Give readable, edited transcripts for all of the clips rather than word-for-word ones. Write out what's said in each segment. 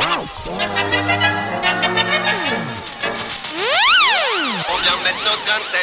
On vient mettre notre grain de sel.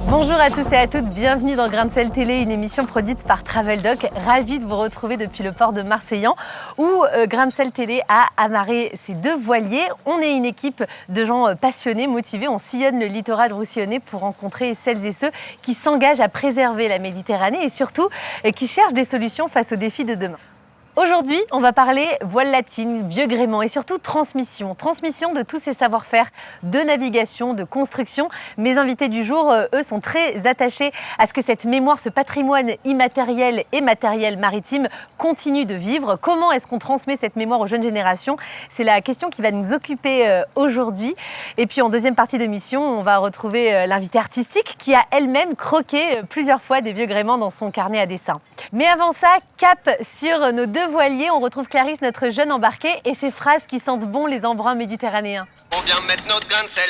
Bonjour à tous et à toutes, bienvenue dans Grain de Sel Télé, une émission produite par Traveldoc. Ravie de vous retrouver depuis le port de Marseillan où Grain de Sel Télé a amarré ses 2 voiliers. On est une équipe de gens passionnés, motivés. On sillonne le littoral roussillonnais pour rencontrer celles et ceux qui s'engagent à préserver la Méditerranée et surtout qui cherchent des solutions face aux défis de demain. Aujourd'hui, on va parler voile latine, vieux gréement et surtout transmission. Transmission de tous ces savoir-faire de navigation, de construction. Mes invités du jour, eux, sont très attachés à ce que cette mémoire, ce patrimoine immatériel et matériel maritime continue de vivre. Comment est-ce qu'on transmet cette mémoire aux jeunes générations? C'est la question qui va nous occuper aujourd'hui. Et puis en deuxième partie d'émission, on va retrouver l'invitée artistique qui a elle-même croqué plusieurs fois des vieux gréments dans son carnet à dessin. Mais avant ça, cap sur nos 2 voiliers, on retrouve Clarisse, notre jeune embarquée, et ses phrases qui sentent bon les embruns méditerranéens. On vient mettre notre grain de sel.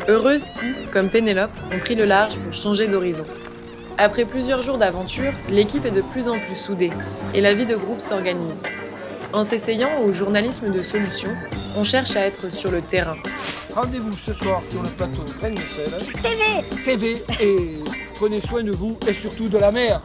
Heureuses qui, comme Pénélope, ont pris le large pour changer d'horizon. Après plusieurs jours d'aventure, l'équipe est de plus en plus soudée et la vie de groupe s'organise. En s'essayant au journalisme de solutions, on cherche à être sur le terrain. Rendez-vous ce soir sur le plateau de Grain de Sel TV et prenez soin de vous et surtout de la mer.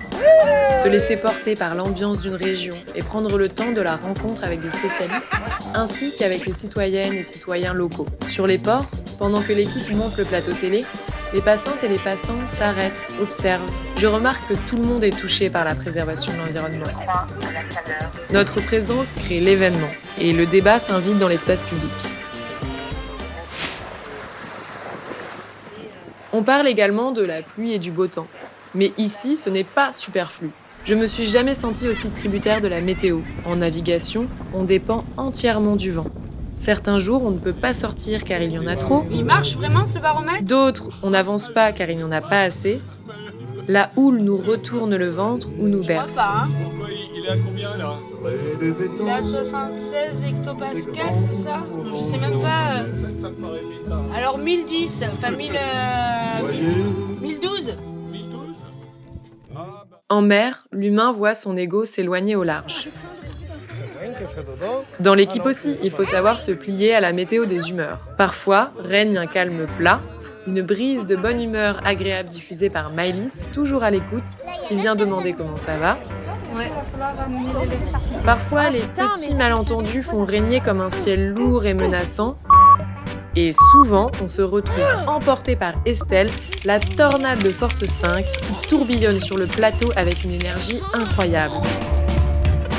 Se laisser porter par l'ambiance d'une région et prendre le temps de la rencontre avec des spécialistes, ainsi qu'avec les citoyennes et citoyens locaux. Sur les ports, pendant que l'équipe monte le plateau télé, les passantes et les passants s'arrêtent, observent. Je remarque que tout le monde est touché par la préservation de l'environnement. Notre présence crée l'événement et le débat s'invite dans l'espace public. On parle également de la pluie et du beau temps. Mais ici, ce n'est pas superflu. Je me suis jamais sentie aussi tributaire de la météo. En navigation, on dépend entièrement du vent. Certains jours, on ne peut pas sortir car il y en a trop. Il marche vraiment ce baromètre? D'autres, on n'avance pas car il n'y en a pas assez. La houle nous retourne le ventre ou nous berce. Je crois pas, hein. Il est à combien là? Il a 76 hectopascales, c'est ça? Je sais même pas. Ça me paraît bizarre. Alors 1010, enfin 1012. 1012? Ah bah. En mer, l'humain voit son ego s'éloigner au large. Dans l'équipe aussi, il faut savoir se plier à la météo des humeurs. Parfois, règne un calme plat, une brise de bonne humeur agréable diffusée par Maëlys, toujours à l'écoute, qui vient demander comment ça va. Ouais. Parfois, les petits malentendus font régner comme un ciel lourd et menaçant. Et souvent, on se retrouve emporté par Estelle, la tornade de force 5, qui tourbillonne sur le plateau avec une énergie incroyable.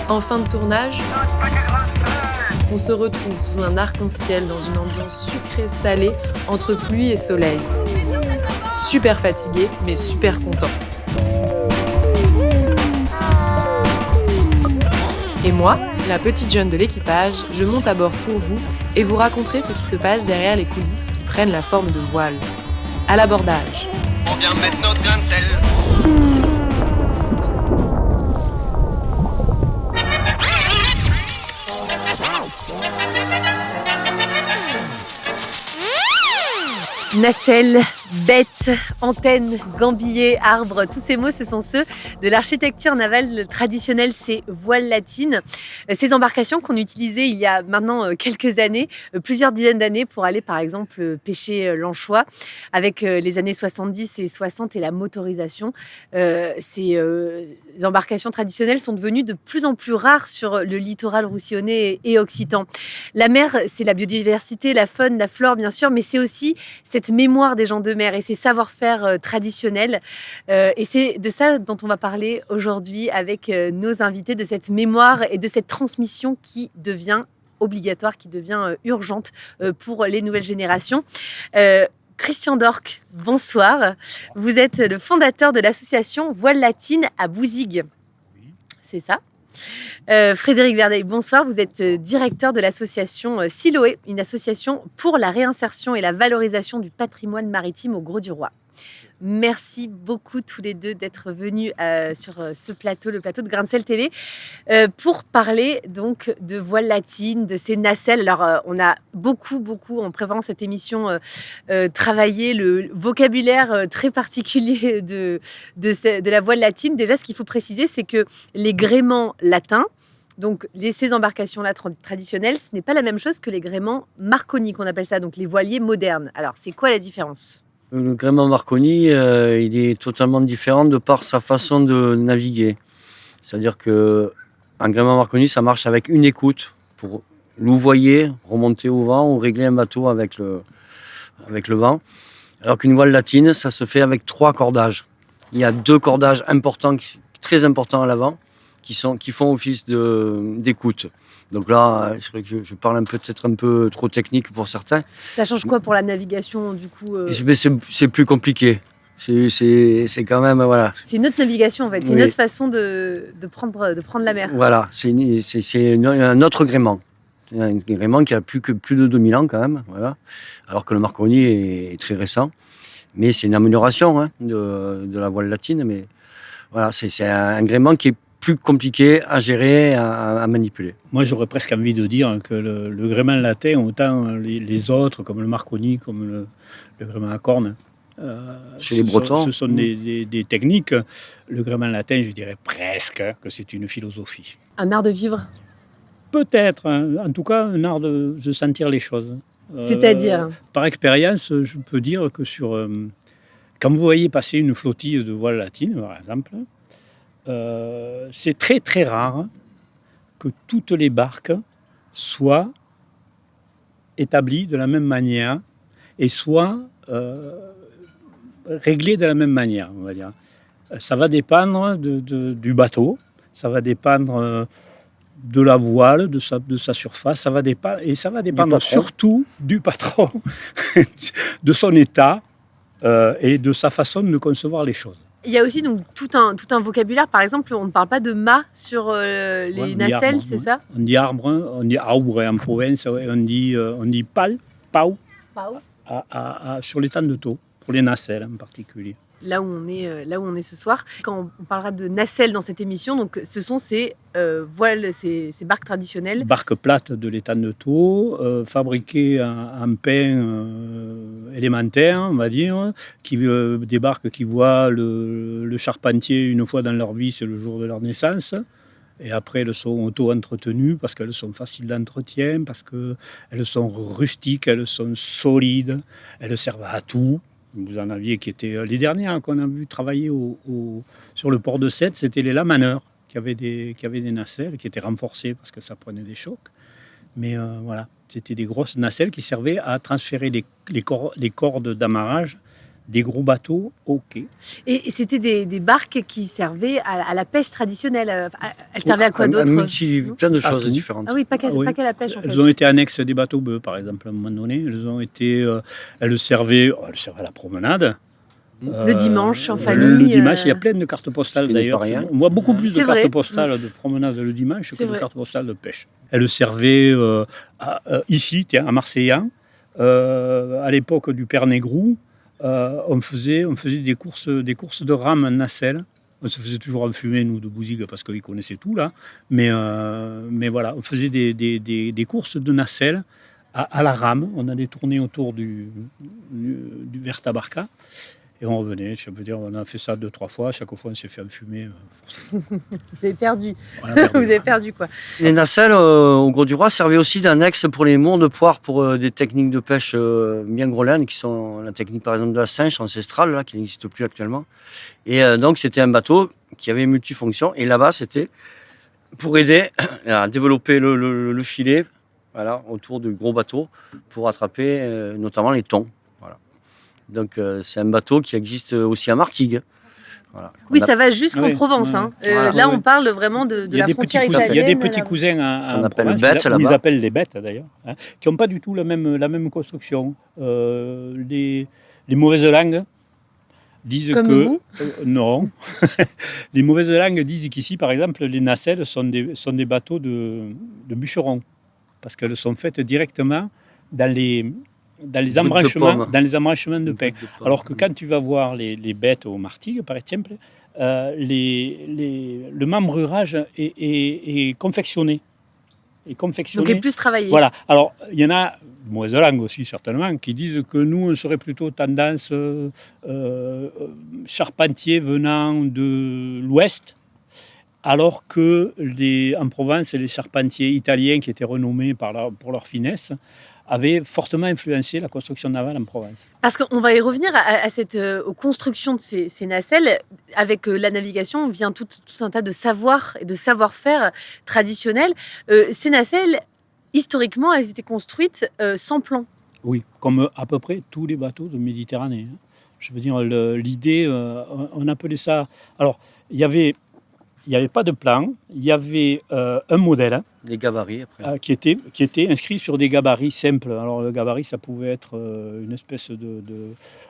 En fin de tournage, on se retrouve sous un arc-en-ciel dans une ambiance sucrée-salée entre pluie et soleil. Super fatigué, mais super content. Et moi, la petite jeune de l'équipage, je monte à bord pour vous et vous raconterai ce qui se passe derrière les coulisses qui prennent la forme de voile. À l'abordage. On vient mettre notre grain de sel. Nacelle, bête, antenne, gambier, arbre, tous ces mots, ce sont ceux de l'architecture navale traditionnelle, ces voiles latines. Ces embarcations qu'on utilisait il y a maintenant quelques années, plusieurs dizaines d'années, pour aller par exemple pêcher l'anchois. Avec les années 70 et 60 et la motorisation, ces embarcations traditionnelles sont devenues de plus en plus rares sur le littoral roussillonnais et occitan. La mer, c'est la biodiversité, la faune, la flore bien sûr, mais c'est aussi cette mémoire des gens de mer et ces savoir-faire traditionnels. Et c'est de ça dont on va parler aujourd'hui avec nos invités, de cette mémoire et de cette transmission qui devient obligatoire, qui devient urgente pour les nouvelles générations. Christian Dorc, bonsoir. Vous êtes le fondateur de l'association Voile Latine à Bouzigues. C'est ça ? Frédéric Verdeil, bonsoir. Vous êtes directeur de l'association Siloé, une association pour la réinsertion et la valorisation du patrimoine maritime au Grau-du-Roi. Merci beaucoup tous les deux d'être venus sur ce plateau, le plateau de Grain de Sel Télé, pour parler donc de voile latine, de ces nacelles. Alors, on a beaucoup, en préparant cette émission, travaillé le vocabulaire très particulier de la voile latine. Déjà, ce qu'il faut préciser, c'est que les gréements latins, donc ces embarcations-là traditionnelles, ce n'est pas la même chose que les gréements Marconi, qu'on appelle ça, donc les voiliers modernes. Alors, c'est quoi la différence ? Le gréement Marconi, il est totalement différent de par sa façon de naviguer. C'est-à-dire qu'un gréement Marconi, ça marche avec une écoute pour louvoyer, remonter au vent ou régler un bateau avec le vent. Alors qu'une voile latine, ça se fait avec 3 cordages. Il y a 2 cordages importants, très importants à l'avant, qui font office d'écoute. Donc là, c'est vrai que je parle peut-être un peu trop technique pour certains. Ça change quoi pour la navigation, du coup C'est plus compliqué. C'est quand même, voilà. C'est une autre navigation, en fait. C'est une autre façon de prendre la mer. Voilà, c'est un autre gréement. Un gréement qui a plus de 2000 ans, quand même. Voilà. Alors que le Marconi est très récent. Mais c'est une amélioration de la voile latine. Mais voilà, c'est un gréement qui est plus compliqué à gérer, à manipuler. Moi, j'aurais presque envie de dire que le gréement latin, autant les autres, comme le Marconi, comme le gréement à cornes, chez les Bretons, ce sont des techniques. Le gréement latin, je dirais presque que c'est une philosophie. Un art de vivre ? Peut-être, en tout cas, un art de sentir les choses. C'est-à-dire ? Par expérience, je peux dire que quand vous voyez passer une flottille de voiles latines, par exemple, c'est très très rare que toutes les barques soient établies de la même manière et soient réglées de la même manière, on va dire. Ça va dépendre du bateau, ça va dépendre de la voile, de sa surface, ça va dépendre surtout du patron, de son état et de sa façon de concevoir les choses. Il y a aussi donc tout un vocabulaire. Par exemple, on ne parle pas de mât sur les nacelles, arbre, c'est ça ? On dit arbre, on dit arbre en province, on dit pau sur les tannes de taux, pour les nacelles en particulier. Là où on est ce soir, quand on parlera de nacelles dans cette émission, donc ce sont ces voiles, ces barques traditionnelles. Barques plates de l'étang de Thau, fabriquées en pain élémentaire, on va dire, des barques qui voient le charpentier une fois dans leur vie, c'est le jour de leur naissance. Et après, elles sont auto-entretenues parce qu'elles sont faciles d'entretien, parce qu'elles sont rustiques, elles sont solides, elles servent à tout. Vous en aviez qui étaient les dernières qu'on a vu travailler sur le port de Sète, c'était les lamaneurs qui avaient des nacelles qui étaient renforcées parce que ça prenait des chocs. Mais voilà, c'était des grosses nacelles qui servaient à transférer les cordes d'amarrage des gros bateaux au quai. Et c'était des barques qui servaient à la pêche traditionnelle. Elles servaient à quoi d'autre ? Plein de choses différentes. Ah oui, pas qu'à la pêche en fait. Elles ont été annexes à des bateaux bœufs, par exemple, à un moment donné. Elles servaient à la promenade. Le dimanche, en famille. Le dimanche, il y a plein de cartes postales d'ailleurs. On voit beaucoup plus de cartes postales de promenade le dimanche que de cartes postales de pêche. Elles servaient ici, à Marseillan, à l'époque du Père Négrou. On faisait des courses de rames en nacelle. On se faisait toujours enfumer, nous, de Bouzigues, parce qu'ils connaissaient tout, là. Mais voilà, on faisait des courses de nacelle à la rame. On allait tourner autour du Vertabarca. Et on revenait, je veux dire, on a fait ça 2-3 fois. Chaque fois, on s'est fait enfumer. Vous avez perdu. Vous avez perdu, quoi. Les nacelles, au Grau-du-Roi, servaient aussi d'annexe pour les mours de poire, pour des techniques de pêche bien grolènes, qui sont la technique, par exemple, de la cinche ancestrale, là, qui n'existe plus actuellement. Et donc, c'était un bateau qui avait multifonction. Et là-bas, c'était pour aider à développer le filet, voilà, autour du gros bateau, pour attraper notamment les thons. Donc, c'est un bateau qui existe aussi à Martigues. Voilà. Oui, ça va jusqu'en Provence. Hein. Voilà. Là, on parle vraiment de la frontière italienne. Il y a des petits cousins en Provence, ils appellent les bêtes d'ailleurs, qui n'ont pas du tout la même construction. Les mauvaises langues disent Comme que... vous non. Les mauvaises langues disent qu'ici, par exemple, les nacelles sont des bateaux de bûcherons. Parce qu'elles sont faites directement dans les embranchements de pin. Alors que quand tu vas voir les bêtes au Martigues, par exemple, le membrurage est confectionné. Donc est plus travaillé. Voilà. Alors, il y en a, mauvaises langues aussi certainement, qui disent que nous, on serait plutôt tendance charpentier venant de l'Ouest, alors que en Provence, les charpentiers italiens, qui étaient renommés pour leur finesse, avaient fortement influencé la construction navale en Provence. Parce qu'on va y revenir aux constructions de ces nacelles. Avec la navigation vient tout un tas de savoirs et de savoir-faire traditionnels. Ces nacelles, historiquement, elles étaient construites sans plan. Oui, comme à peu près tous les bateaux de Méditerranée. Je veux dire, l'idée, on appelait ça... Alors, il n'y avait pas de plan, il y avait un modèle. Les gabarits, après. Qui était inscrit sur des gabarits simples. Alors, le gabarit, ça pouvait être une espèce de...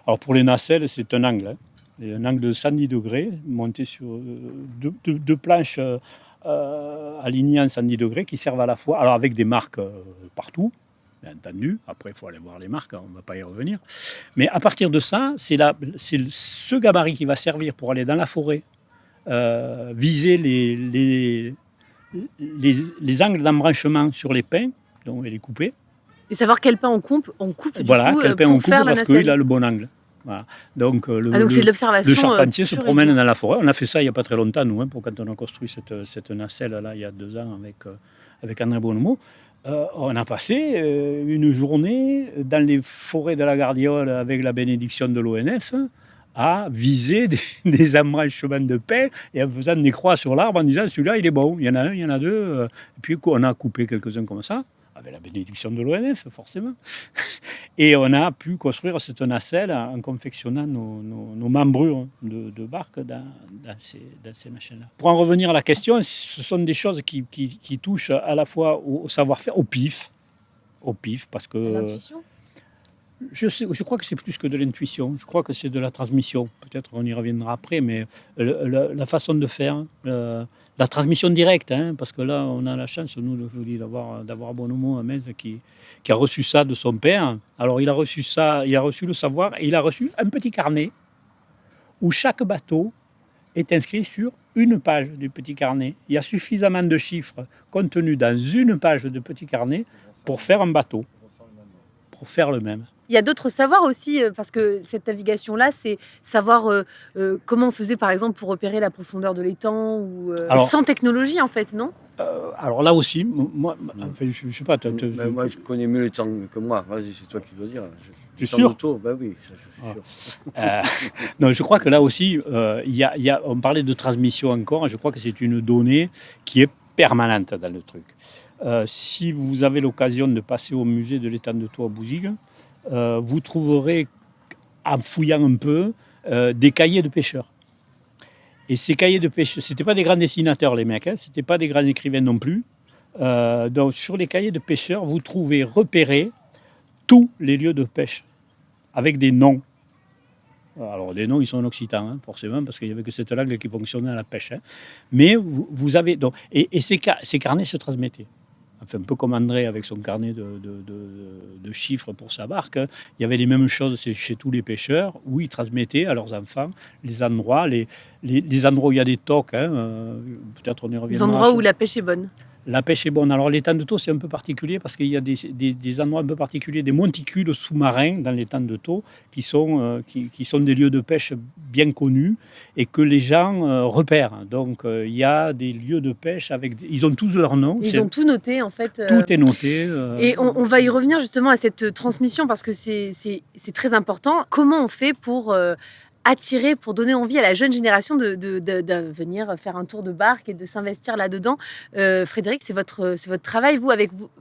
Alors, pour les nacelles, c'est un angle. Un angle de 110 degrés, monté sur deux planches alignées en 110 degrés, qui servent à la fois... Alors, avec des marques partout, bien entendu. Après, il faut aller voir les marques, on ne va pas y revenir. Mais à partir de ça, c'est ce gabarit qui va servir pour aller dans la forêt, viser les angles d'embranchement sur les pins, donc et les couper. Et savoir quel pain on coupe voilà, du coup, quel pain pour on coupe faire parce qu'il a le bon angle. Voilà. Donc, c'est de l'observation. Le charpentier se promène dans la forêt. On a fait ça il n'y a pas très longtemps, nous, pour quand on a construit cette nacelle-là, il y a 2 ans, avec André Bonnemots. On a passé une journée dans les forêts de la Gardiole avec la bénédiction de l'ONF à viser des embranchements de pins et en faisant des croix sur l'arbre en disant celui-là il est bon, il y en a un, il y en a deux. Et puis on a coupé quelques-uns comme ça, avec la bénédiction de l'ONF forcément. Et on a pu construire cette nacelle en confectionnant nos membrures de barque dans ces machines-là. Pour en revenir à la question, ce sont des choses qui touchent à la fois au savoir-faire, au pif, parce que... L'intuition. Je crois que c'est plus que de l'intuition, je crois que c'est de la transmission. Peut-être qu'on y reviendra après, mais la façon de faire, la transmission directe, parce que là, on a la chance, nous, je vous dis, d'avoir Bonnemots à Metz qui a reçu ça de son père. Alors, il a reçu ça, il a reçu le savoir, et il a reçu un petit carnet où chaque bateau est inscrit sur une page du petit carnet. Il y a suffisamment de chiffres contenus dans une page de petit carnet pour faire un bateau, pour faire le même. Il y a d'autres savoirs aussi, parce que cette navigation-là, c'est savoir comment on faisait, par exemple, pour repérer la profondeur de l'étang, ou sans technologie, en fait, non ? Alors là aussi, moi, enfin, je ne sais pas... Moi, je connais mieux les temps que moi. Vas-y, c'est toi qui dois dire. Tu es sûr ? Ben oui, ça, je suis sûr. Non, je crois que là aussi, on parlait de transmission encore, je crois que c'est une donnée qui est permanente dans le truc. Si vous avez l'occasion de passer au musée de l'étang de Thau à Bouzigues, vous trouverez, en fouillant un peu, des cahiers de pêcheurs. Et ces cahiers de pêcheurs, ce n'étaient pas des grands dessinateurs, les mecs, ce n'étaient pas des grands écrivains non plus. Donc, sur les cahiers de pêcheurs, vous trouvez repérés tous les lieux de pêche, avec des noms. Alors, les noms, ils sont en occitan, forcément, parce qu'il n'y avait que cette langue qui fonctionnait à la pêche. Mais vous avez... Donc, et ces carnets se transmettaient. Enfin, un peu comme André avec son carnet de chiffres pour sa barque. Il y avait les mêmes choses chez tous les pêcheurs, où ils transmettaient à leurs enfants les endroits, les endroits où il y a des tocs. Peut-être on y reviendra. Les endroits où la pêche est bonne. La pêche est bonne. Alors l'étang de Thau, c'est un peu particulier parce qu'il y a des endroits un peu particuliers, des monticules sous-marins dans l'étang de Thau qui sont des lieux de pêche bien connus et que les gens repèrent. Donc il y a des lieux de pêche ils ont tous leur nom. Ils ont tout noté en fait. Tout est noté. Et on va y revenir justement à cette transmission parce que c'est très important. Comment on fait pour attirer, pour donner envie à la jeune génération de venir faire un tour de barque et de s'investir là-dedans. Frédéric, c'est votre travail.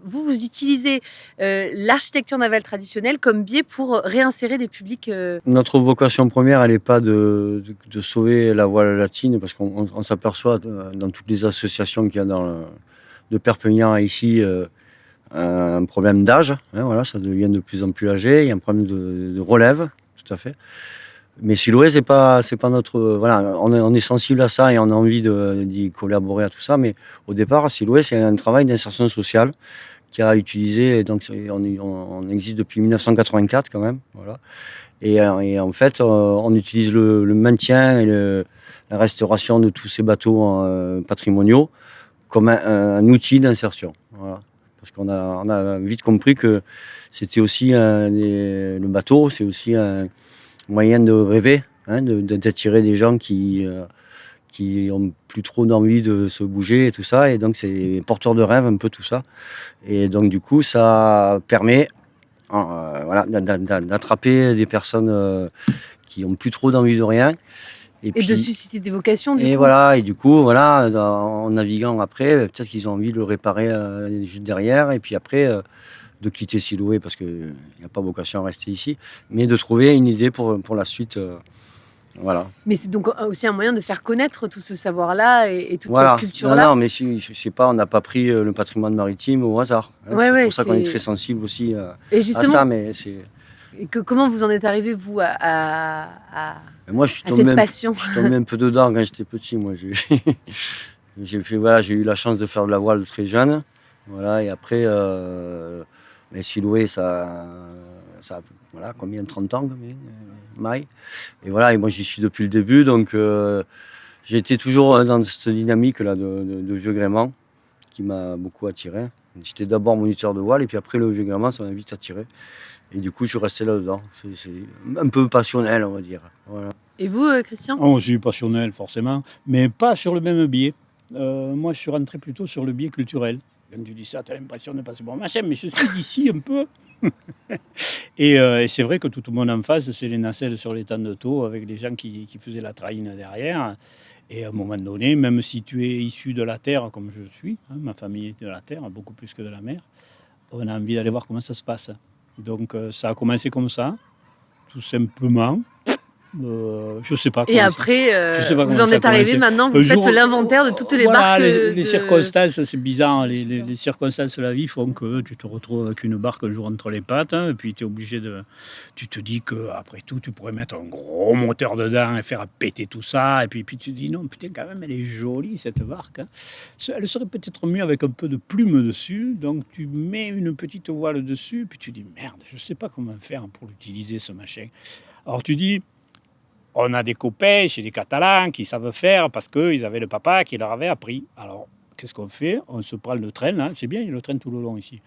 Vous utilisez l'architecture navale traditionnelle comme biais pour réinsérer des publics. Notre vocation première, elle n'est pas de sauver la voile latine, parce qu'on s'aperçoit dans toutes les associations qu'il y a de Perpignan à ici, un problème d'âge. Voilà, ça devient de plus en plus âgé. Il y a un problème de relève, tout à fait. Mais Siloé, c'est pas notre. Voilà, on est sensible à ça et on a envie d'y collaborer à tout ça. Mais au départ, Siloé, c'est un travail d'insertion sociale qui a utilisé. Donc, on existe depuis 1984 quand même. Voilà. Et en fait, on utilise le maintien et la restauration de tous ces bateaux patrimoniaux comme un outil d'insertion. Voilà. Parce qu'on a vite compris que c'était aussi le bateau, c'est aussi un moyen de rêver, hein, d'attirer des gens qui ont plus trop d'envie de se bouger et tout ça. Et donc, c'est porteur de rêve un peu tout ça. Et donc, du coup, ça permet d'attraper des personnes qui ont plus trop d'envie de rien. Et de susciter des vocations, du coup. Voilà, et du coup, voilà, en naviguant après, peut-être qu'ils ont envie de le réparer juste derrière. Et puis après, de quitter Siloé parce qu'il n'y a pas vocation à rester ici. Mais de trouver une idée pour la suite. Voilà. Mais c'est donc aussi un moyen de faire connaître tout ce savoir-là et toute Voilà. cette culture-là. Non, mais c'est pas, on n'a pas pris le patrimoine maritime au hasard. Hein. C'est pour ça qu'on est très sensible aussi et à justement, ça. Mais comment vous en êtes arrivé, vous, à moi, je suis cette passion? Je suis tombé un peu dedans quand j'étais petit. Moi, j'ai eu la chance de faire de la voile très jeune. Voilà, et après, mais Siloé, ça voilà, combien, 30 ans, maille. Et voilà, et moi j'y suis depuis le début, donc j'ai été toujours dans cette dynamique-là de vieux gréement qui m'a beaucoup attiré. J'étais d'abord moniteur de voile, et puis après le vieux gréement, ça m'a vite attiré. Et du coup, je suis resté là-dedans. C'est un peu passionnel, on va dire. Voilà. Et vous, Christian? Oh, je suis passionnel, forcément, mais pas sur le même biais. Moi, je suis rentré plutôt sur le biais culturel. Quand tu dis ça, tu as l'impression de passer pour machin, mais je suis d'ici un peu. Et c'est vrai que tout le monde en face, c'est les nacelles sur les temps de taux avec des gens qui faisaient la traîne derrière. Et à un moment donné, même si tu es issu de la terre, comme je suis, hein, ma famille est de la terre, beaucoup plus que de la mer, on a envie d'aller voir comment ça se passe. Donc ça a commencé comme ça, tout simplement. Je sais pas. Et après, vous en êtes arrivé maintenant, vous faites l'inventaire de toutes les barques. Les circonstances, c'est bizarre. Les circonstances de la vie font que tu te retrouves avec une barque un jour entre les pattes, hein, et puis tu es obligé de. Tu te dis qu'après tout, tu pourrais mettre un gros moteur dedans et faire péter tout ça. Et puis tu te dis non, putain, quand même, elle est jolie cette barque. Hein. Elle serait peut-être mieux avec un peu de plume dessus. Donc tu mets une petite voile dessus, puis tu dis merde, je sais pas comment faire pour l'utiliser ce machin. Alors tu dis. On a des copains chez les Catalans qui savent faire parce qu'ils avaient le papa qui leur avait appris. Alors, qu'est-ce qu'on fait? On se prend le train, là. C'est bien, il y a le train tout le long ici.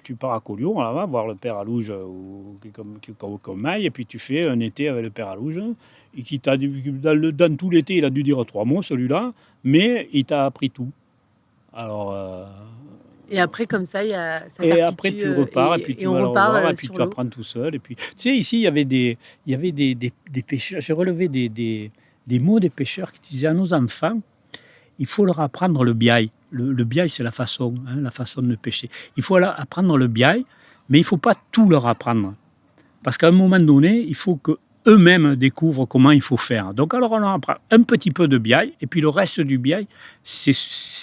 Tu pars à Collioure, là-bas, voir le père à Louge comme maille, et puis tu fais un été avec le père à Louge. Et qui t'a dans tout l'été, il a dû dire 3 mots, celui-là, mais il t'a appris tout. Alors... Et après, comme ça, il y a. Et après, tu repars, et puis tu vas le revoir, et puis tu apprends tout seul. Et puis, tu sais, ici, il y avait des pêcheurs. J'ai relevé des mots des pêcheurs qui disaient à nos enfants, il faut leur apprendre le biaille. Le biaille, c'est la façon de pêcher. Il faut leur apprendre le biaille, mais il ne faut pas tout leur apprendre. Parce qu'à un moment donné, il faut qu'eux-mêmes découvrent comment il faut faire. Donc, alors, on leur apprend un petit peu de biaille, et puis le reste du biaille, c'est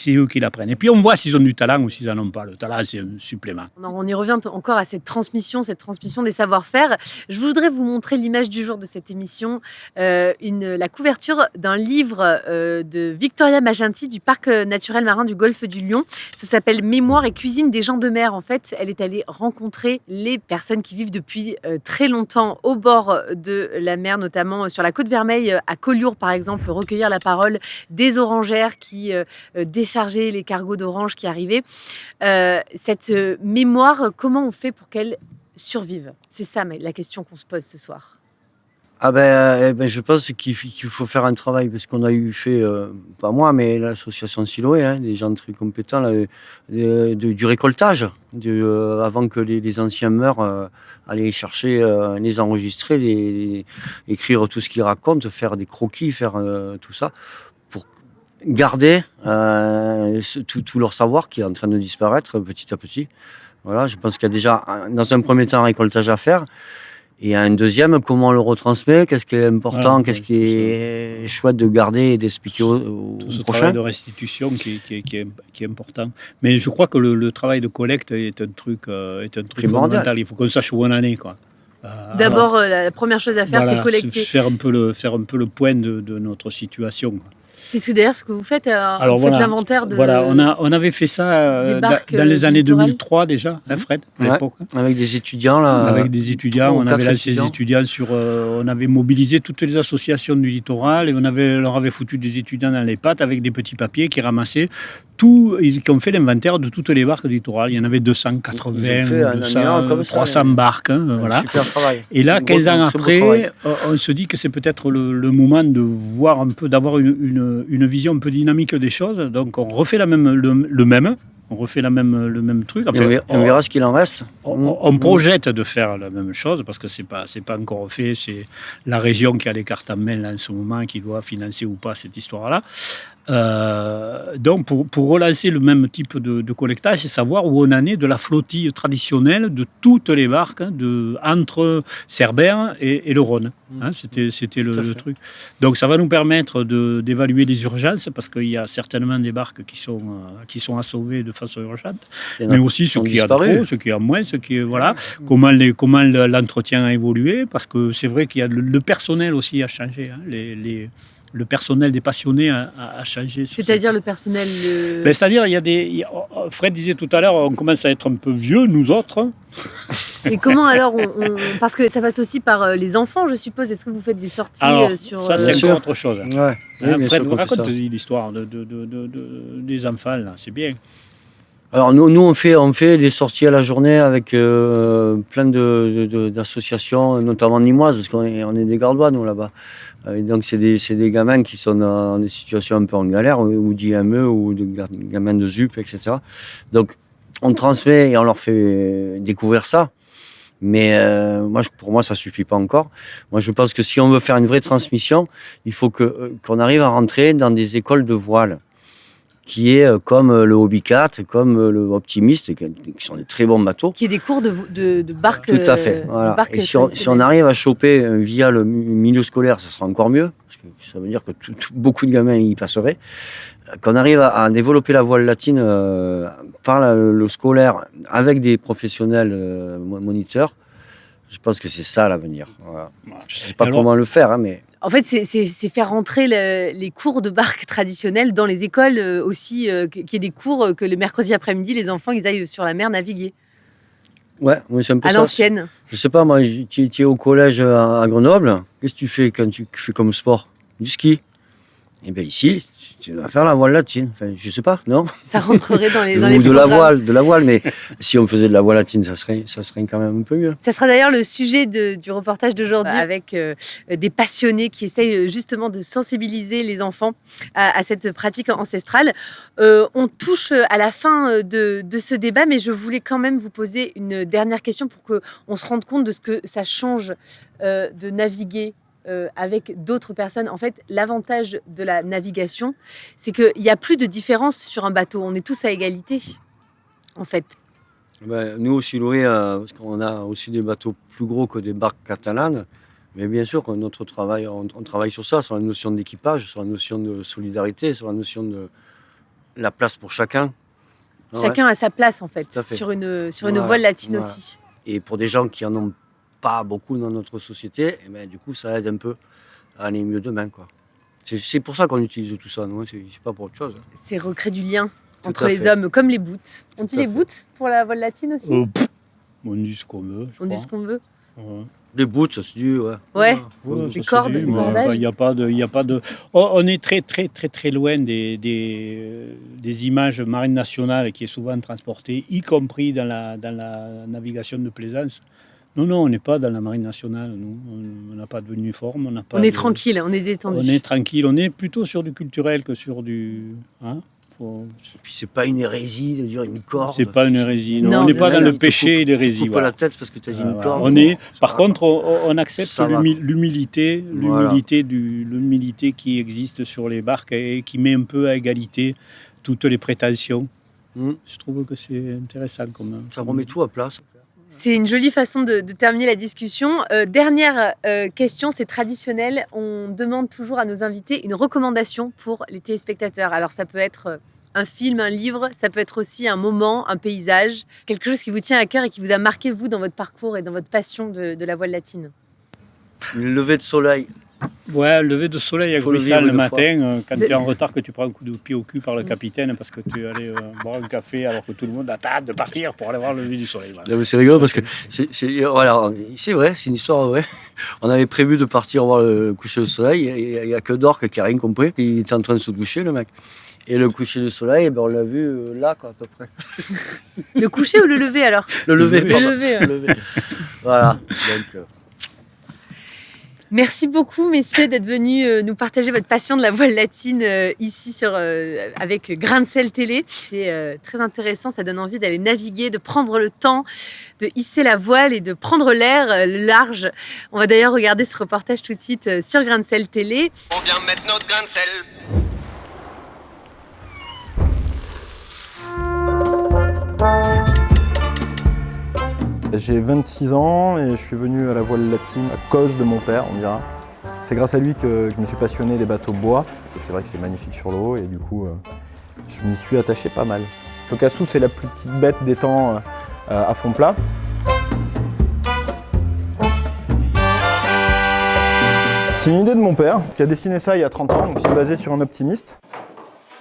eux qui l'apprennent. Et puis, on voit s'ils ont du talent ou s'ils n'en ont pas. Le talent, c'est un supplément. On y revient encore à cette transmission des savoir-faire. Je voudrais vous montrer l'image du jour de cette émission, la couverture d'un livre de Victoria Magenti du Parc naturel marin du Golfe du Lion. Ça s'appelle « Mémoire et cuisine des gens de mer ». En fait, elle est allée rencontrer les personnes qui vivent depuis très longtemps au bord de la mer, notamment sur la côte Vermeille, à Collioure par exemple, recueillir la parole des orangères qui déchargeaient les cargos d'oranges qui arrivaient. Cette mémoire, comment on fait pour qu'elle survive? C'est ça la question qu'on se pose ce soir. Je pense qu'il faut faire un travail, parce qu'on a fait, pas moi, mais l'association Siloé, hein, des gens très compétents, là, du récoltage, avant que les anciens meurent, aller chercher, les enregistrer, écrire tout ce qu'ils racontent, faire des croquis, faire tout ça, pour garder tout leur savoir qui est en train de disparaître petit à petit. Voilà, je pense qu'il y a déjà, dans un premier temps, un récoltage à faire. Et un deuxième, comment on le retransmet, qu'est-ce qui est important, qu'est-ce qui est chouette de garder et d'expliquer au tout ce prochain. Travail de restitution qui est important. Mais je crois que le travail de collecte est un truc primordial. fondamental. Il faut qu'on sache où on en est, quoi. D'abord, la première chose à faire, voilà, c'est collecter. faire un peu le point de notre situation. C'est d'ailleurs ce que vous faites. Alors vous faites l'inventaire de. Voilà, on avait fait ça des barques, dans les années littorales. 2003 déjà, hein, Fred, à Ouais, l'époque. avec des étudiants là. Avec des étudiants, trois ou on avait quatre lancé des étudiants. étudiants on avait mobilisé toutes les associations du littoral et leur avait foutu des étudiants dans les pattes avec des petits papiers qui ramassaient qui ont fait l'inventaire de toutes les barques du littoral. Il y en avait 280, Ils ont fait un 200, annuaire comme ça, 300 barques. Hein, voilà. Super travail. Et là, C'est 15 ans un très beau travail. après, on se dit que c'est peut-être le moment de voir un peu, d'avoir une vision un peu dynamique des choses. Donc, on refait le même truc. Enfin, Et on verra ce qu'il en reste. on projette de faire la même chose parce que c'est pas encore fait. C'est la région qui a les cartes en main là, en ce moment qui doit financer ou pas cette histoire-là. Donc pour relancer le même type de collectage, c'est savoir où on en est de la flottille traditionnelle de toutes les barques entre Cerbère et le Rhône. Hein, c'était le truc. Donc ça va nous permettre d'évaluer les urgences parce qu'il y a certainement des barques qui sont à sauver de façon urgente, mais aussi ce qui a trop, ce qui a moins, voilà, comment l'entretien a évolué parce que c'est vrai qu'il y a le personnel aussi a changé. Hein, le personnel des passionnés a changé. C'est-à-dire le personnel. C'est-à-dire, Fred disait tout à l'heure, on commence à être un peu vieux, nous autres. Et comment alors parce que ça passe aussi par les enfants, je suppose. Est-ce que vous faites des sorties sur. Ça, c'est encore autre chose. Ouais. Hein, Oui, Fred, raconte l'histoire des enfants, là, c'est bien. Alors nous on fait des sorties à la journée avec plein d'associations, notamment nîmoises, parce qu'on est des Gardois nous là-bas. Et donc c'est des gamins qui sont dans des situations un peu en galère, ou d'IME, ou de gamins de ZUP, etc. Donc on transmet et on leur fait découvrir ça. Mais pour moi, ça suffit pas encore. Moi, je pense que si on veut faire une vraie transmission, il faut qu'on arrive à rentrer dans des écoles de voile, qui est comme le Hobbycat, comme le Optimiste, qui sont des très bons bateaux. Qui est des cours de barques. Tout à fait. Voilà. Et si on arrive à choper via le milieu scolaire, ça sera encore mieux, parce que ça veut dire que beaucoup de gamins y passeraient. Qu'on arrive à développer la voile latine par le scolaire avec des professionnels moniteurs, je pense que c'est ça l'avenir. Voilà. Je ne sais pas comment le faire, hein, mais... En fait, c'est faire rentrer les cours de barque traditionnels dans les écoles aussi, qu'il y ait des cours que le mercredi après-midi, les enfants, ils aillent sur la mer naviguer. Ouais, c'est un peu à ça. l'ancienne. Je sais pas, moi, tu es au collège à Grenoble. Qu'est-ce que tu fais quand tu fais comme sport? Du ski. Eh bien ici, tu vas faire la voile latine. Enfin, je sais pas, non? Ça rentrerait dans les Ou de la voile, mais si on faisait de la voile latine, ça serait quand même un peu mieux. Ça sera d'ailleurs le sujet du reportage d'aujourd'hui avec des passionnés qui essayent justement de sensibiliser les enfants à cette pratique ancestrale. On touche à la fin de ce débat, mais je voulais quand même vous poser une dernière question pour qu'on se rende compte de ce que ça change de naviguer avec d'autres personnes. En fait, l'avantage de la navigation, c'est qu'il n'y a plus de différence sur un bateau. On est tous à égalité, en fait. Nous aussi, Loué, parce qu'on a aussi des bateaux plus gros que des barques catalanes. Mais bien sûr, notre travail, on travaille sur ça, sur la notion d'équipage, sur la notion de solidarité, sur la notion de la place pour chacun. Chacun a sa place, en fait, sur une voile latine aussi. Et pour des gens qui en ont pas beaucoup dans notre société, et ben, du coup, ça aide un peu à aller mieux demain, quoi. C'est pour ça qu'on utilise tout ça, non? C'est pas pour autre chose. C'est recréer du lien entre les hommes, comme les bouts. On dit les bouts pour la voile latine aussi? On dit ce qu'on veut. On dit ce qu'on veut. Ouais. Les bouts, ça se dit, ouais. Ouais. Les cordes, les cordages. Il n'y a pas de. On est très, très, très, très loin des images marine nationale qui est souvent transportée, y compris dans la navigation de plaisance. Non, on n'est pas dans la marine nationale, nous. On n'a pas de uniforme. On est tranquille, on est détendu. On est tranquille, on est plutôt sur du culturel que sur du... Hein, Puis c'est pas une hérésie de dire une corde. C'est pas une hérésie, non. On n'est pas dans le péché et l'hérésie. Tu coupes pas la tête parce que tu as dit une corde. Par contre, on accepte l'humilité qui existe sur les barques et qui met un peu à égalité toutes les prétentions. Je trouve que c'est intéressant. Ça remet tout à place. C'est une jolie façon de terminer la discussion. Dernière question, c'est traditionnel. On demande toujours à nos invités une recommandation pour les téléspectateurs. Alors ça peut être un film, un livre, ça peut être aussi un moment, un paysage, quelque chose qui vous tient à cœur et qui vous a marqué, vous, dans votre parcours et dans votre passion de la voile latine. Le lever de soleil. Ouais, le lever de soleil à Faut le Gruissal vivre le une fois. matin, quand tu es en retard, que tu prends un coup de pied au cul par le capitaine parce que tu es allé boire un café alors que tout le monde attend de partir pour aller voir le lever du soleil. Voilà. Là, mais c'est rigolo parce que voilà, c'est vrai, c'est une histoire vraie. On avait prévu de partir voir le coucher du soleil et il n'y a que Dork qui n'a rien compris. Il était en train de se coucher, le mec. Et le coucher du soleil, on l'a vu là, quoi, à peu près. Le coucher ou le lever alors? Le lever, Le pardon. lever, ouais. Le lever. Voilà. Donc, Merci beaucoup, messieurs, d'être venus nous partager votre passion de la voile latine ici avec Grain de Sel Télé. C'est très intéressant, ça donne envie d'aller naviguer, de prendre le temps, de hisser la voile et de prendre l'air, le large. On va d'ailleurs regarder ce reportage tout de suite sur Grain de Sel Télé. On vient mettre notre grain de sel. J'ai 26 ans et je suis venu à la voile latine à cause de mon père, on dira. C'est grâce à lui que je me suis passionné des bateaux bois. Et c'est vrai que c'est magnifique sur l'eau et du coup, je m'y suis attaché pas mal. Le Cassou, c'est la plus petite bête des temps à fond plat. C'est une idée de mon père qui a dessiné ça il y a 30 ans, donc c'est basé sur un optimiste.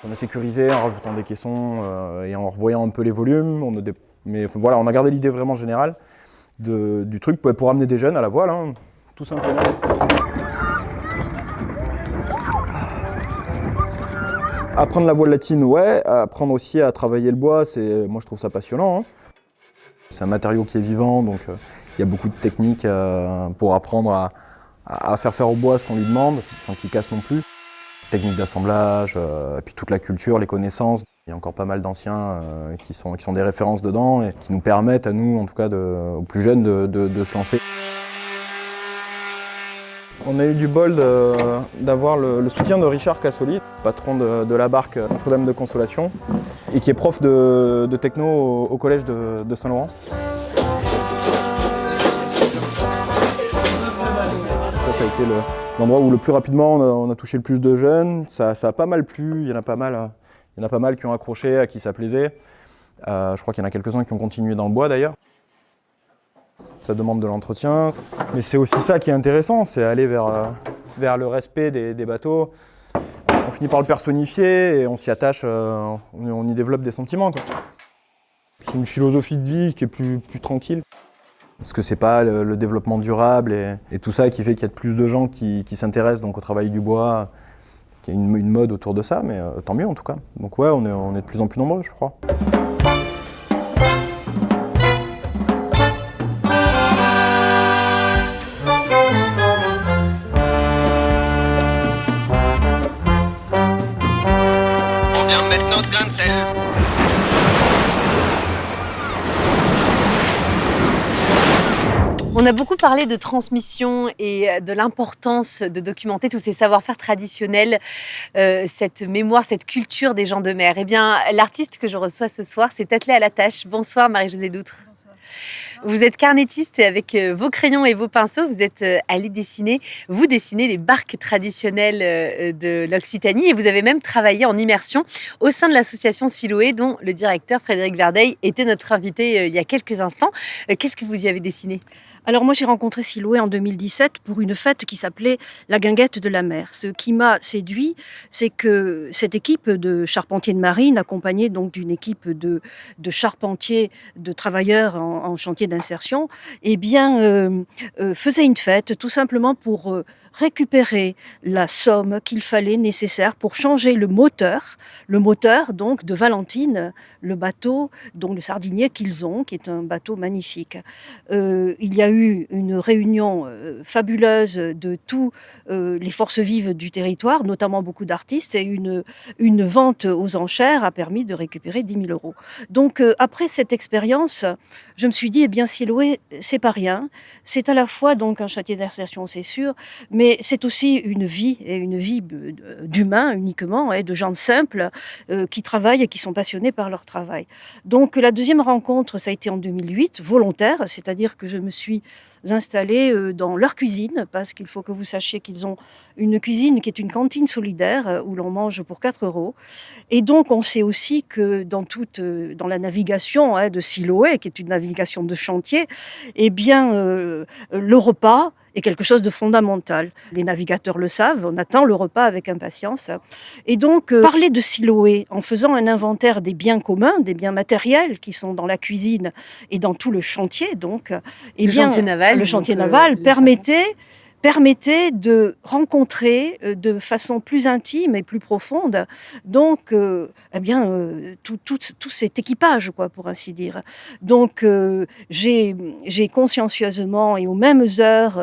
On a sécurisé en rajoutant des caissons et en revoyant un peu les volumes. Mais voilà, on a gardé l'idée vraiment générale du truc pour amener des jeunes à la voile, hein, tout simplement. Apprendre la voile latine, ouais. Apprendre aussi à travailler le bois, moi je trouve ça passionnant. Hein. C'est un matériau qui est vivant, donc il y a beaucoup de techniques pour apprendre à faire au bois ce qu'on lui demande, sans qu'il casse non plus. Techniques d'assemblage, et puis toute la culture, les connaissances. Il y a encore pas mal d'anciens qui sont des références dedans et qui nous permettent à nous, en tout cas aux plus jeunes, de se lancer. On a eu du bol d'avoir le soutien de Richard Cassoli, patron de la barque Notre-Dame de Consolation, et qui est prof de techno au collège de Saint-Laurent. Ça a été l'endroit où le plus rapidement on a touché le plus de jeunes. Ça a pas mal plu, il y en a pas mal qui ont accroché, à qui ça plaisait. Je crois qu'il y en a quelques-uns qui ont continué dans le bois d'ailleurs. Ça demande de l'entretien, mais c'est aussi ça qui est intéressant, c'est aller vers le respect des bateaux. On finit par le personnifier et on s'y attache, on y développe des sentiments, quoi. C'est une philosophie de vie qui est plus tranquille. Parce que c'est pas le développement durable et tout ça qui fait qu'il y a de plus de gens qui s'intéressent donc au travail du bois, qu'il y a une mode autour de ça, mais tant mieux en tout cas. Donc ouais, on est de plus en plus nombreux, je crois. On vient mettre notre grain de sel. On a beaucoup parlé de transmission et de l'importance de documenter tous ces savoir-faire traditionnels, cette mémoire, cette culture des gens de mer. Eh bien, l'artiste que je reçois ce soir s'est attelée à la tâche. Bonsoir Marie-Josée Doutre. Bonsoir. Vous êtes carnétiste et avec vos crayons et vos pinceaux, vous êtes allé dessiner les barques traditionnelles de l'Occitanie et vous avez même travaillé en immersion au sein de l'association Siloé dont le directeur Frédéric Verdeil était notre invité il y a quelques instants. Qu'est-ce que vous y avez dessiné ? Alors moi j'ai rencontré Siloé en 2017 pour une fête qui s'appelait la Guinguette de la mer. Ce qui m'a séduit, c'est que cette équipe de charpentiers de marine, accompagnée donc d'une équipe de charpentiers, de travailleurs en chantier d'insertion, eh bien faisait une fête tout simplement pour récupérer la somme qu'il fallait nécessaire pour changer le moteur donc de Valentine, le bateau, donc le sardinier qu'ils ont, qui est un bateau magnifique. Il y a eu une réunion fabuleuse de tous les forces vives du territoire, notamment beaucoup d'artistes, et une vente aux enchères a permis de récupérer 10 000 €. Donc après cette expérience, je me suis dit, eh bien Siloé, c'est pas rien. C'est à la fois donc un chantier d'insertion, c'est sûr, mais mais c'est aussi une vie, et une vie d'humains uniquement, de gens simples qui travaillent et qui sont passionnés par leur travail. Donc la deuxième rencontre, ça a été en 2008, volontaire, c'est-à-dire que je me suis installée dans leur cuisine, parce qu'il faut que vous sachiez qu'ils ont une cuisine qui est une cantine solidaire où l'on mange pour 4 €. Et donc on sait aussi que dans la navigation de Siloé, qui est une navigation de chantier, eh bien le repas est quelque chose de fondamental. Les navigateurs le savent, on attend le repas avec impatience. Et donc, parler de Siloé en faisant un inventaire des biens communs, des biens matériels qui sont dans la cuisine et dans tout le chantier, donc, le chantier naval permettait de rencontrer de façon plus intime et plus profonde donc tout cet équipage, quoi, pour ainsi dire. Donc j'ai consciencieusement et aux mêmes heures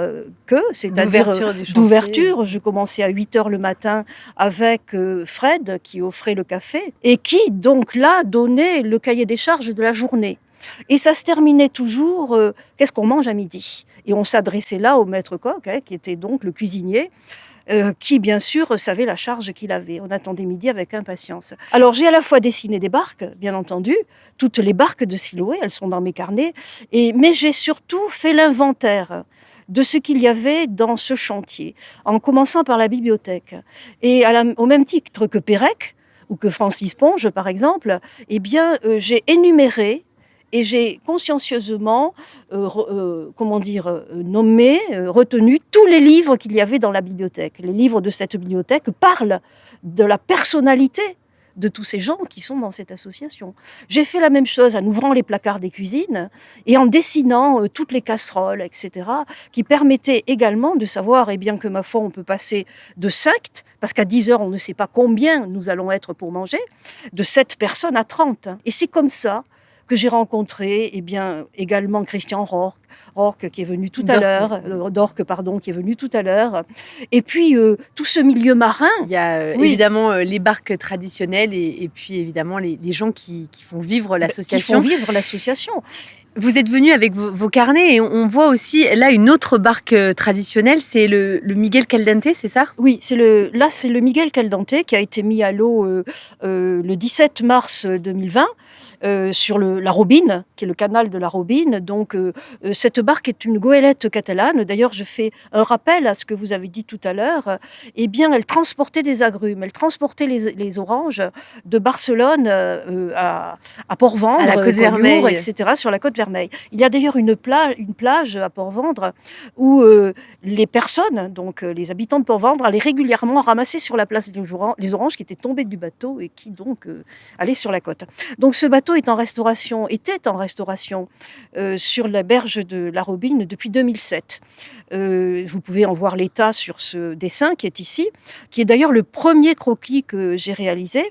c'est-à-dire d'ouverture, je commençais à 8h le matin avec Fred qui offrait le café et qui donc là donnait le cahier des charges de la journée. Et ça se terminait toujours, qu'est-ce qu'on mange à midi ? Et on s'adressait là au maître coq, qui était donc le cuisinier, qui bien sûr savait la charge qu'il avait. On attendait midi avec impatience. Alors j'ai à la fois dessiné des barques, bien entendu, toutes les barques de Siloé, elles sont dans mes carnets, mais j'ai surtout fait l'inventaire de ce qu'il y avait dans ce chantier, en commençant par la bibliothèque. Et au même titre que Pérec, ou que Francis Ponge, par exemple, eh bien, j'ai énuméré et j'ai consciencieusement nommé, retenu tous les livres qu'il y avait dans la bibliothèque. Les livres de cette bibliothèque parlent de la personnalité de tous ces gens qui sont dans cette association. J'ai fait la même chose en ouvrant les placards des cuisines et en dessinant toutes les casseroles, etc., qui permettaient également de savoir, que ma foi, on peut passer de 5, parce qu'à 10h, on ne sait pas combien nous allons être pour manger, de 7 personnes à 30. Et c'est comme ça que j'ai rencontré également Christian Rourke qui est venu tout à l'heure, qui est venu tout à l'heure. Et puis tout ce milieu marin. Il y a évidemment les barques traditionnelles et puis évidemment les gens qui font vivre l'association. Vous êtes venu avec vos carnets et on voit aussi là une autre barque traditionnelle, c'est le Miguel Caldente, c'est ça ? Oui, c'est le Miguel Caldente qui a été mis à l'eau le 17 mars 2020. Sur la Robine, qui est le canal de la Robine. Donc, cette barque est une goélette catalane. D'ailleurs, je fais un rappel à ce que vous avez dit tout à l'heure. Elle transportait des agrumes, elle transportait les oranges de Barcelone à Port-Vendre, à la Côte Vermeille, etc., sur la Côte Vermeille. Il y a d'ailleurs une plage à Port-Vendre où les personnes, donc les habitants de Port-Vendre, allaient régulièrement ramasser sur la place les oranges qui étaient tombées du bateau et qui donc allaient sur la côte. Donc, ce bateau était en restauration sur la berge de la Robine depuis 2007. Vous pouvez en voir l'état sur ce dessin qui est ici, qui est d'ailleurs le premier croquis que j'ai réalisé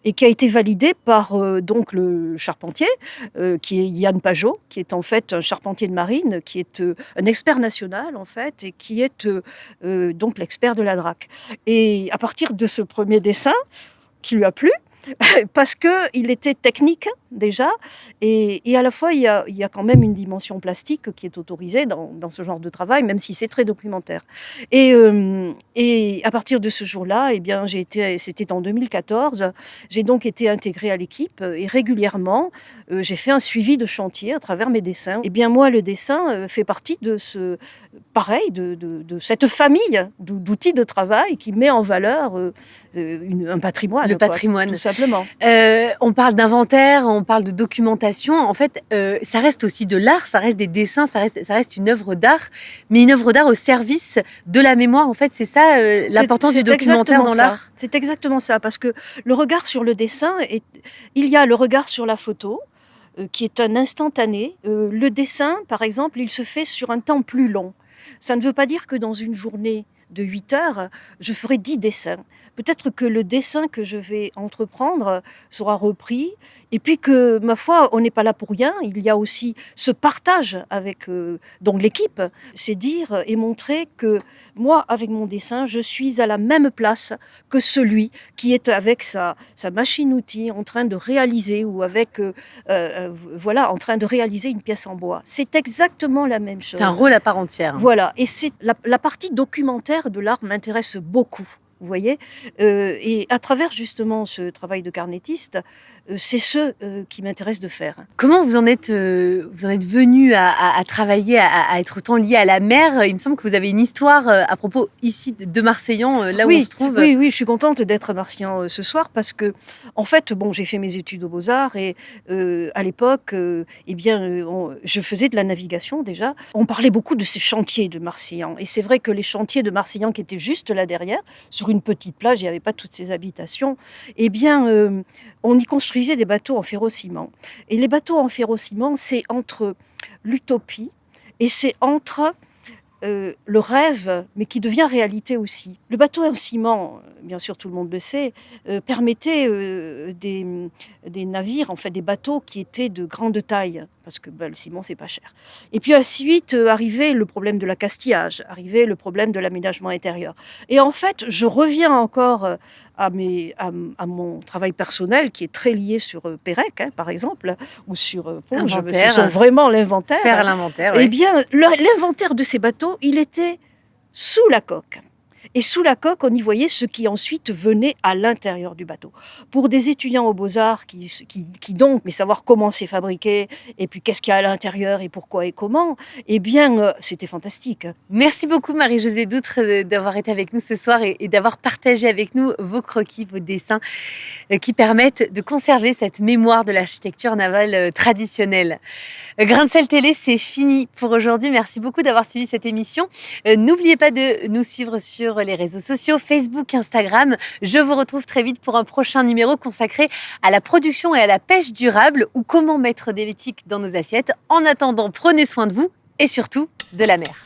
et qui a été validé par donc le charpentier, qui est Yann Pajot, qui est en fait un charpentier de marine, qui est un expert national en fait, et qui est donc l'expert de la Drac. Et à partir de ce premier dessin, qui lui a plu, parce qu'il était technique déjà, et à la fois il y a quand même une dimension plastique qui est autorisée dans ce genre de travail, même si c'est très documentaire. Et à partir de ce jour-là, c'était en 2014, j'ai donc été intégrée à l'équipe et régulièrement j'ai fait un suivi de chantier à travers mes dessins. Moi, le dessin fait partie de cette famille d'outils de travail qui met en valeur un patrimoine. Le patrimoine. Tout simplement. On parle d'inventaire, on parle de documentation. En fait, ça reste aussi de l'art, ça reste des dessins, ça reste une œuvre d'art, mais une œuvre d'art au service de la mémoire. En fait, c'est ça l'importance du documentaire dans l'art. C'est exactement ça, parce que le regard sur le dessin, il y a le regard sur la photo, qui est un instantané. Le dessin, par exemple, il se fait sur un temps plus long. Ça ne veut pas dire que dans une journée de 8 heures, je ferai 10 dessins. Peut-être que le dessin que je vais entreprendre sera repris, et puis que, ma foi, on n'est pas là pour rien. Il y a aussi ce partage avec donc l'équipe. C'est dire et montrer que moi, avec mon dessin, je suis à la même place que celui qui est avec sa machine-outil en train de réaliser, ou avec, en train de réaliser une pièce en bois. C'est exactement la même chose. C'est un rôle à part entière. Voilà, et c'est la partie documentaire l'univers de l'art m'intéresse beaucoup. Vous voyez, et à travers justement ce travail de carnétiste, c'est ce qui m'intéresse de faire. Comment vous en êtes venu à travailler, à être autant lié à la mer? Il me semble que vous avez une histoire à propos ici de Marseillan, là où on se trouve. Oui, je suis contente d'être à Marseillan ce soir parce que, en fait, bon, j'ai fait mes études aux Beaux-Arts et à l'époque, je faisais de la navigation déjà. On parlait beaucoup de ces chantiers de Marseillan et c'est vrai que les chantiers de Marseillan qui étaient juste là derrière, sur une petite plage, il n'y avait pas toutes ces habitations, on y construisait des bateaux en ferrociment. Et les bateaux en ferrociment, c'est entre l'utopie et c'est entre le rêve, mais qui devient réalité aussi. Le bateau en ciment, bien sûr tout le monde le sait, permettait des navires, en fait des bateaux qui étaient de grande taille, parce que le ciment c'est pas cher. Et puis ensuite arrivait le problème de l'accastillage, arrivait le problème de l'aménagement intérieur. Et en fait, je reviens encore à mon travail personnel qui est très lié sur Pérec, par exemple, ou sur Ponge. Ce sont vraiment l'inventaire. Faire l'inventaire, Eh bien, l'inventaire de ces bateaux, il était sous la coque. Et sous la coque, on y voyait ce qui ensuite venait à l'intérieur du bateau. Pour des étudiants aux Beaux-Arts qui donc, mais savoir comment c'est fabriqué, et puis qu'est-ce qu'il y a à l'intérieur, et pourquoi et comment, eh bien, c'était fantastique. Merci beaucoup Marie-Josée Doutre d'avoir été avec nous ce soir et d'avoir partagé avec nous vos croquis, vos dessins qui permettent de conserver cette mémoire de l'architecture navale traditionnelle. Grain de sel télé, c'est fini pour aujourd'hui. Merci beaucoup d'avoir suivi cette émission. N'oubliez pas de nous suivre sur les réseaux sociaux, Facebook, Instagram. Je vous retrouve très vite pour un prochain numéro consacré à la production et à la pêche durable ou comment mettre de l'éthique dans nos assiettes. En attendant, prenez soin de vous et surtout de la mer.